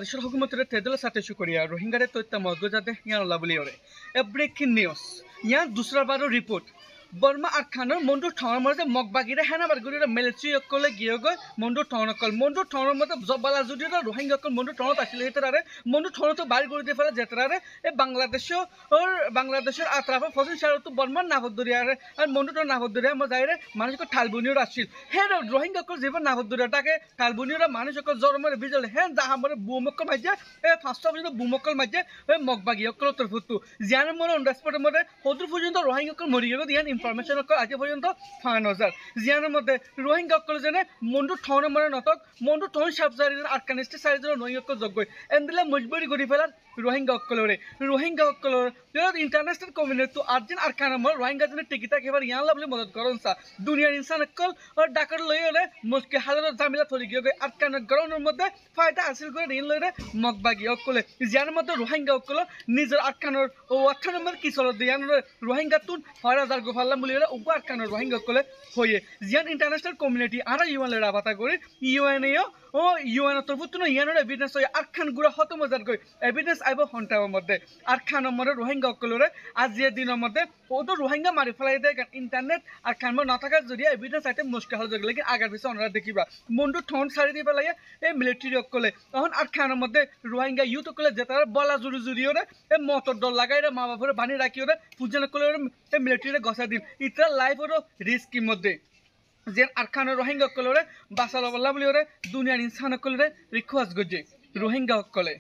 বাংলাদেশের হুকুমতের তেদল সাথে শুকরিয়া রোহিঙ্গারে তথ্য মগজাতে ইয়ান লাবলি ওরে এ ব্রেকিং নিউজ ইয়ান দুসরা বারো রিপোর্ট বর্মা আর খানোর মন্ডু ঠাওয়ার মধ্যে মগবাগিরে হেনাবার গুড়ির মিলিটারি অকলে গিয়ে গই মন্ডু ঠাওয়ার মধ্যে জব্বালা যদি রোহিঙ্গা অকল মন্ডু ঠাওয়াত আসলে হেতারে মন্ডু ঠাওয়ার তো বাড়ি করে দিয়ে ফেলে যেতারে এ বাংলাদেশের আত্রাফে ফসল সারতো বর্মার নাগরদরিয়ারে আর মন্ডু ঠাওয়ার নাগরদরিয়া মজাইরে মানুষকে ঠালবুনিও আসছিল হে রোহিঙ্গা অকল যেবার নাগরদরিয়াটাকে ঠালবুনিওরা মানুষ অকল জরমরে বিজল হেন জাহামরে বুমক্কল মাঝে এ ফার্স্ট পর্যন্ত বুমক্কল মাঝে এ মগবাগি অকল তরফুতু জিয়ানের মনে অন্ডারস্পটের মধ্যে হদুর পর্যন্ত রোহিঙ্গা অকল মরি গেল দিয়ান ইনফরমেশন আজ পর্যন্ত 5,000 জিয়ানের মধ্যে রোহিঙ্গা অকল যেনে মন্ডু ঠাওয়ার মনে নতক মন্ডু ঠাওয়ার সাবজারি আফগানিস্তান সাইজের রোহিঙ্গা অকল যোগ্য এন্দিলে মজবুরি করে ফেলার রোহিঙ্গা অকলরে ইন্টারন্যাশনাল কমিউনিটি আর্জেন্ট আর কানামর রোহিঙ্গা জনের টিকিটা একেবারে ইয়ান লাভলে মদত করন সা দুনিয়ার ইনসান অকল আর ডাকার লইলে মুশকিল হাজার ঝামেলা থরি গিয়ে আর কানার গ্রাউন্ডের মধ্যে ফায়দা হাসিল করে ঋণ লইরে মগবাগি অকলে জিয়ানের মধ্যে রোহিঙ্গা অকল নিজের আটকানোর ও 8 নম্বর কি চল দিয়ান রোহিঙ্গা তুন 6,000 গোফাল্লা মুলিরে উপ আটকানোর রোহিঙ্গা অকলে হয়ে জিয়ান ইন্টারন্যাশনাল কমিউনিটি আর ইউএন লে রাবাতা করে ইউএনএও ও ইউএন তরফুতুন ইয়ানের এভিডেন্স হয় আর খান গুড়া হত মজার গই এভিডেন্স আইব হন্টার মধ্যে আর খান মধ্যে রোহিঙ্গা অকলরে আজিয়ে দিনের মধ্যে ও তো রোহিঙ্গা মারি ফেলাই দেয় ইন্টারনেট আর খান না থাকার যদি এভিডেন্স আইতে মুশকিল হল যাবে লেকিন আগার পিছনে ওনারা দেখিবা মন্ডু ঠন সারি দিয়ে ফেলাই এই মিলিটারি অকলে তখন আর খানের মধ্যে রোহিঙ্গা ইউথ অকলে যেতে বলা জুড়ি জুড়িওরে এই মটর দল লাগাই রে মা বাপরে বানি রাখিওরে পূজন অকলে এই মিলিটারি গছা দিন ইতার লাইফেরও রিস্কির মধ্যে যে আর খানের রোহিঙ্গা অকলরে বাসালো বল্লা বলি ওরে দুনিয়ার ইনসান অকলরে রিকোয়েস্ট গজে রোহিঙ্গা অকলে